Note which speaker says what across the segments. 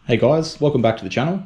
Speaker 1: Hey guys, welcome back to the channel.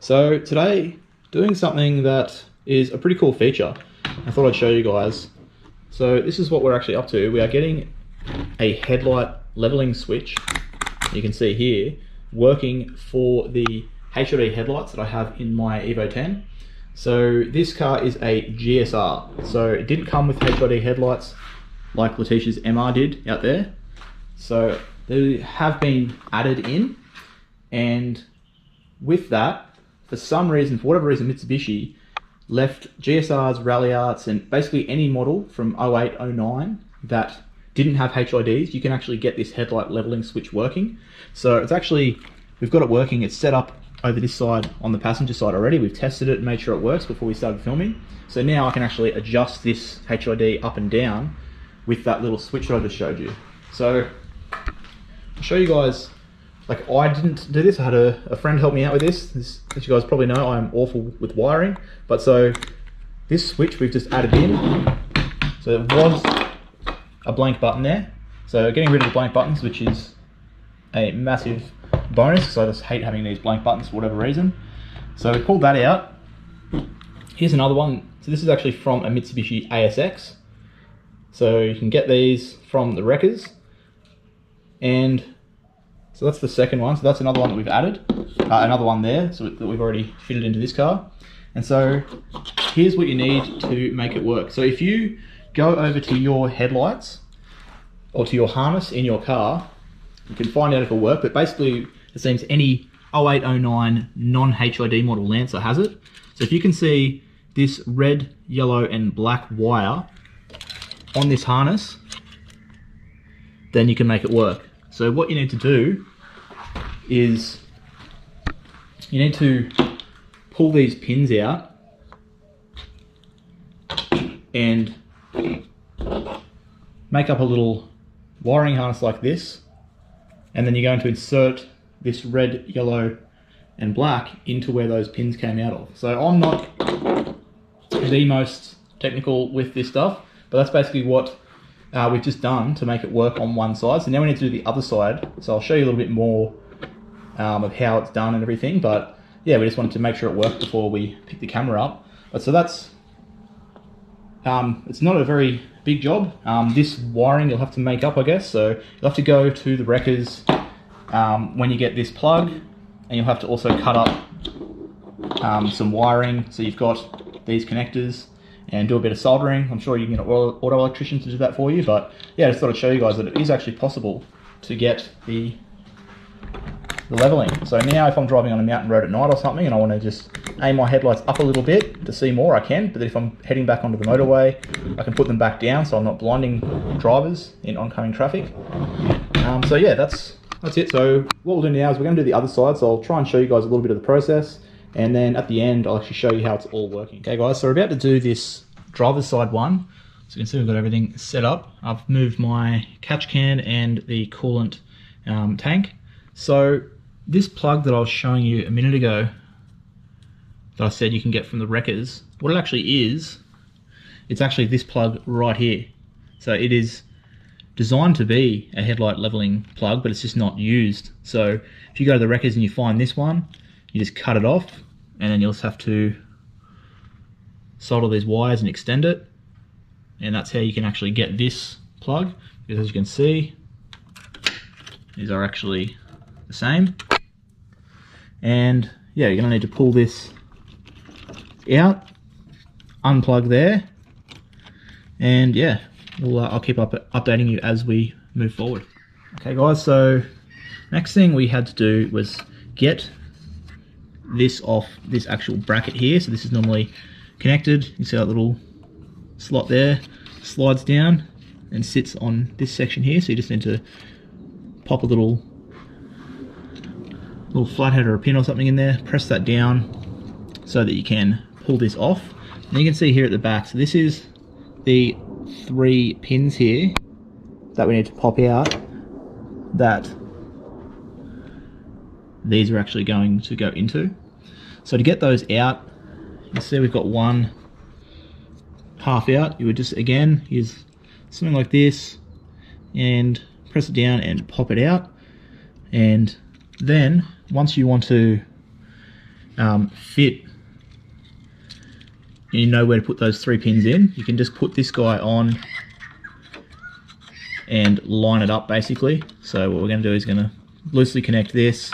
Speaker 1: So today, doing something that is a pretty cool feature. I thought I'd show you guys. So this is what we're actually up to. We are getting a headlight leveling switch, you can see here, working for the HID headlights that I have in my Evo 10. So this car is a GSR, so it didn't come with HID headlights like Letitia's MR did out there. So they have been added in. And with that, for some reason, for whatever reason, Mitsubishi left GSRs, Rally Arts, and basically any model from 08, 09 that didn't have HIDs, you can actually get this headlight leveling switch working. So it's actually, we've got it working, it's set up over this side on the passenger side already. We've tested it and made sure it works before we started filming. So now I can actually adjust this HID up and down with that little switch that I just showed you. So I'll show you guys. Like, I didn't do this, I had a friend help me out with this. As you guys probably know, I'm awful with wiring. But so, this switch we've just added in. So there was a blank button there. So getting rid of the blank buttons, which is a massive bonus, because I just hate having these blank buttons for whatever reason. So we pulled that out. Here's another one. So this is actually from a Mitsubishi ASX. So you can get these from the wreckers. And so that's the second one. So that's another one that we've added. Another one there, so that we've already fitted into this car. And so here's what you need to make it work. So if you go over to your headlights or to your harness in your car, you can find out if it'll work. But basically, it seems any 08, 09 non-HID model Lancer has it. So if you can see this red, yellow, and black wire on this harness, then you can make it work. So what you need to do is you need to pull these pins out and make up a little wiring harness like this, and then you're going to insert this red, yellow, and black into where those pins came out of. So I'm not the most technical with this stuff, but that's basically what we've just done to make it work on one side. So now we need to do the other side. So I'll show you a little bit more of how it's done and everything. But yeah, we just wanted to make sure it worked before we pick the camera up. But so that's, it's not a very big job. This wiring you'll have to make up, I guess. So you'll have to go to the wreckers when you get this plug, and you'll have to also cut up some wiring. So you've got these connectors, and do a bit of soldering. I'm sure you can get an auto electrician to do that for you, but yeah, I just thought I'd show you guys that it is actually possible to get the leveling. So now if I'm driving on a mountain road at night or something and I want to just aim my headlights up a little bit to see more, I can, but if I'm heading back onto the motorway, I can put them back down so I'm not blinding drivers in oncoming traffic. So yeah, that's it. So what we'll do now is we're going to do the other side, so I'll try and show you guys a little bit of the process. And then at the end, I'll actually show you how it's all working. Okay guys, so we're about to do this driver's side one. So you can see we've got everything set up. I've moved my catch can and the coolant tank. So this plug that I was showing you a minute ago, that I said you can get from the wreckers, what it actually is, it's actually this plug right here. So it is designed to be a headlight leveling plug, but it's just not used. So if you go to the wreckers and you find this one, you just cut it off, and then you'll just have to solder these wires and extend it, and that's how you can actually get this plug, because as you can see, these are actually the same. And yeah, you're going to need to pull this out, unplug there, and yeah, I'll keep updating you as we move forward. Okay guys, so next thing we had to do was get this off this actual bracket here. So this is normally connected. You see that little slot there, slides down and sits on this section here. So you just need to pop a little flathead or a pin or something in there, press that down so that you can pull this off. And you can see here at the back, so this is the 3 pins here that we need to pop out, that these are actually going to go into. So to get those out, you see we've got one half out. You would just again use something like this and press it down and pop it out, and then once you want to fit, you know where to put those 3 pins in, you can just put this guy on and line it up basically. So what we're going to do is going to loosely connect this,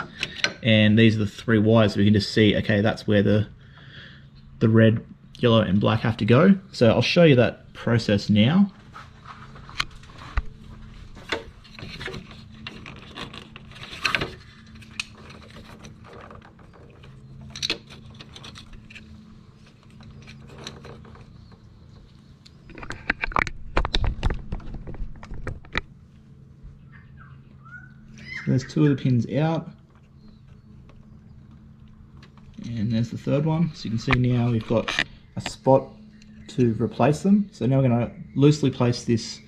Speaker 1: and these are the 3 wires, so we can just see, okay, that's where the red, yellow and black have to go. So I'll show you that process now. There's 2 of the pins out, and there's the 3rd one. So you can see now we've got a spot to replace them. So now we're going to loosely place this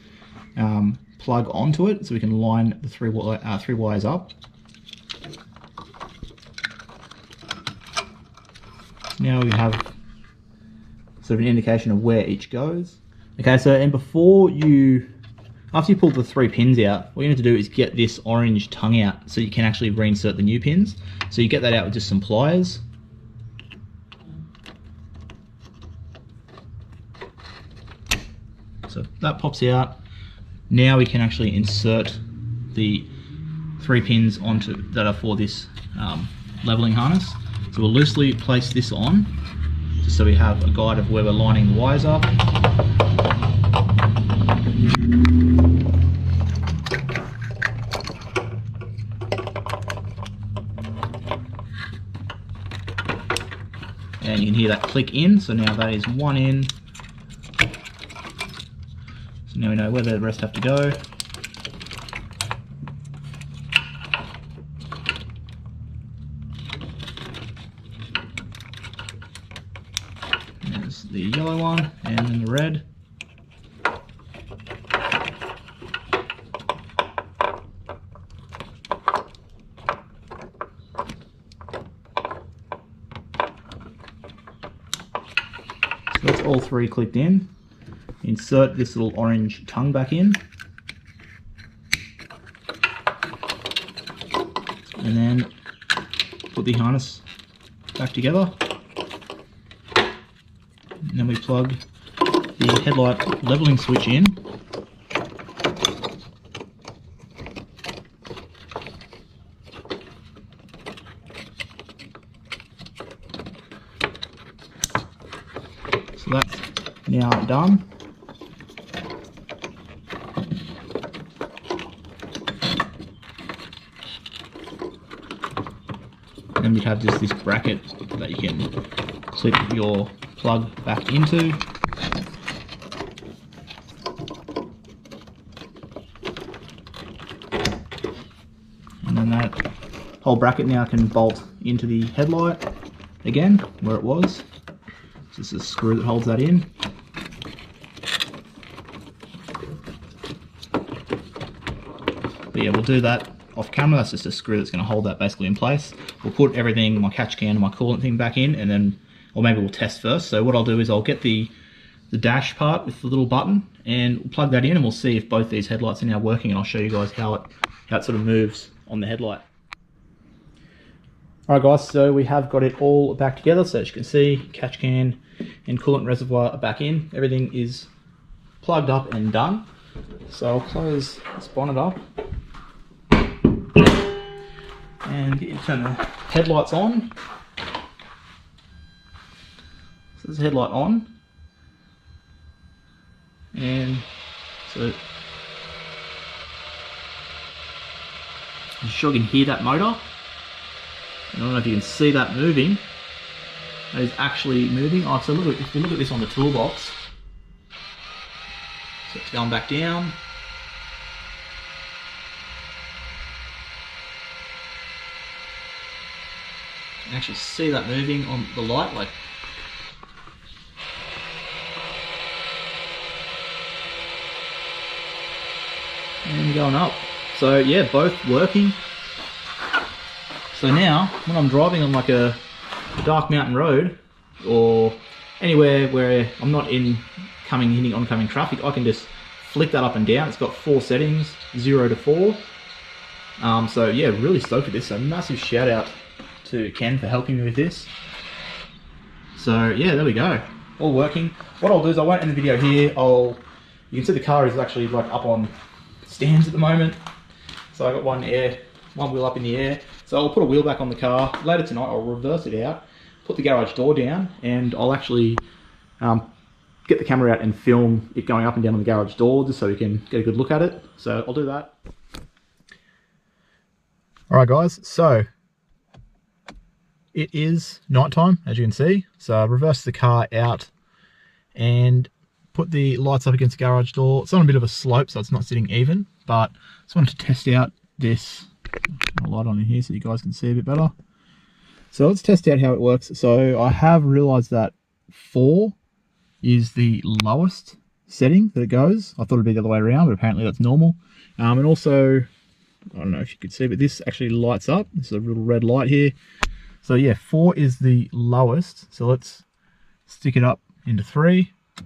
Speaker 1: plug onto it so we can line the 3 wires up. Now we have sort of an indication of where each goes. Okay, so and after you pull the 3 pins out, what you need to do is get this orange tongue out so you can actually reinsert the new pins. So you get that out with just some pliers. So that pops out. Now we can actually insert the 3 pins that are for this leveling harness. So we'll loosely place this on, just so we have a guide of where we're lining the wires up. And you can hear that click in, so now that is 1 in. So now we know where the rest have to go. There's the yellow one, and then the red. So that's all 3 clicked in. Insert this little orange tongue back in, and then put the harness back together. And then we plug the headlight leveling switch in. So that's now done. And you'd have just this bracket that you can clip your plug back into. And then that whole bracket now can bolt into the headlight again, where it was. Just a screw that holds that in. But yeah, we'll do that off camera. That's just a screw that's going to hold that basically in place. We'll put everything, my catch can and my coolant thing back in, and then, or maybe we'll test first. So what I'll do is I'll get the dash part with the little button, and we'll plug that in, and we'll see if both these headlights are now working, and I'll show you guys how it sort of moves on the headlight. Alright guys, so we have got it all back together. So as you can see, catch can and coolant reservoir are back in. Everything is plugged up and done. So I'll close this bonnet up and get you to turn the headlights on. So there's the headlight on, and so you sure can hear that motor. I don't know if you can see that moving. That is actually moving. Oh, so if you look at this on the toolbox, so it's going back down. You can actually see that moving on the light, like. And going up. So yeah, both working. So now, when I'm driving on like a dark mountain road, or anywhere where I'm not hitting oncoming traffic, I can just flick that up and down. It's got 4 settings, 0 to 4. So yeah, really stoked with this. So massive shout out to Ken for helping me with this. So yeah, there we go, all working. What I'll do is I won't end the video here. You can see the car is actually like up on stands at the moment. So I got one wheel up in the air. So I'll put a wheel back on the car. Later tonight I'll reverse it out, put the garage door down, and I'll actually get the camera out and film it going up and down on the garage door just so we can get a good look at it. So I'll do that. Alright guys, so it is nighttime, as you can see. So I reversed the car out and put the lights up against the garage door. It's on a bit of a slope, so it's not sitting even, but I just wanted to test out this. I'll light on in here so you guys can see a bit better. So let's test out how it works. So I have realized that 4 is the lowest setting that it goes. I thought it'd be the other way around, but apparently that's normal. And also, I don't know if you could see, but this actually lights up. This is a little red light here. So yeah, 4 is the lowest. So let's stick it up into 3. You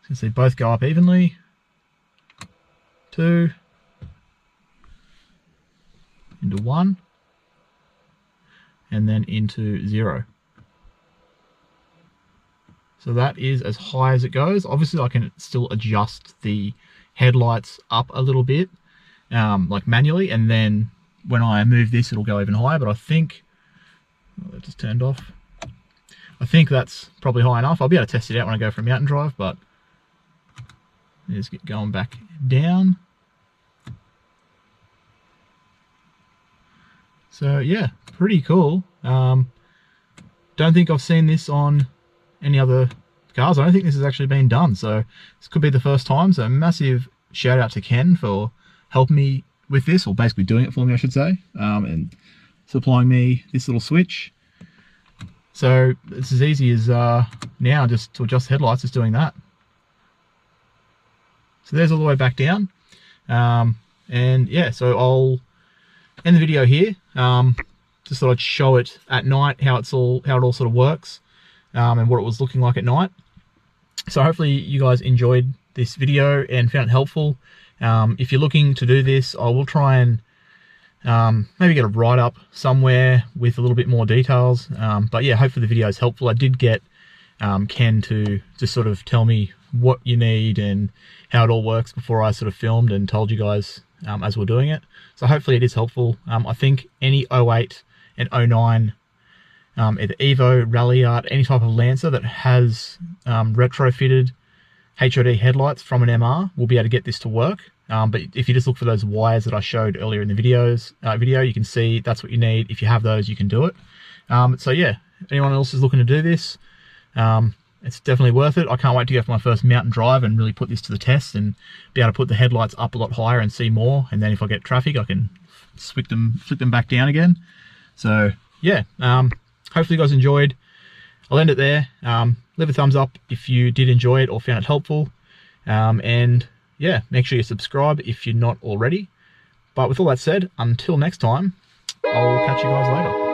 Speaker 1: can see both go up evenly. 2 into 1, and then into 0. So that is as high as it goes. Obviously I can still adjust the headlights up a little bit, like manually, and then when I move this it'll go even higher, but I think, that just turned off. I think that's probably high enough. I'll be able to test it out when I go for a mountain drive, but let's get going back down. So yeah, pretty cool. Don't think I've seen this on any other cars. I don't think this has actually been done, so this could be the first time. So massive shout out to Ken for helping me with this, or basically doing it for me I should say, and supplying me this little switch. So it's as easy as now just to adjust the headlights, just doing that. So there's all the way back down, and yeah, so I'll end the video here. Just thought I'd show it at night, how it all sort of works, and what it was looking like at night. So hopefully you guys enjoyed this video and found it helpful. If you're looking to do this, I will try and maybe get a write-up somewhere with a little bit more details. But yeah, hopefully the video is helpful. I did get Ken to just sort of tell me what you need and how it all works before I sort of filmed and told you guys as we're doing it. So hopefully it is helpful. I think any 08 and 09, either Evo, Ralliart, any type of Lancer that has retrofitted HOD headlights from an MR will be able to get this to work. But if you just look for those wires that I showed earlier in the video, you can see that's what you need. If you have those, you can do it. So yeah, if anyone else is looking to do this, it's definitely worth it. I can't wait to go for my first mountain drive and really put this to the test and be able to put the headlights up a lot higher and see more. And then if I get traffic, I can flick them back down again. So yeah, hopefully you guys enjoyed. I'll end it there. Leave a thumbs up if you did enjoy it or found it helpful. And yeah, make sure you subscribe if you're not already. But with all that said, until next time, I'll catch you guys later.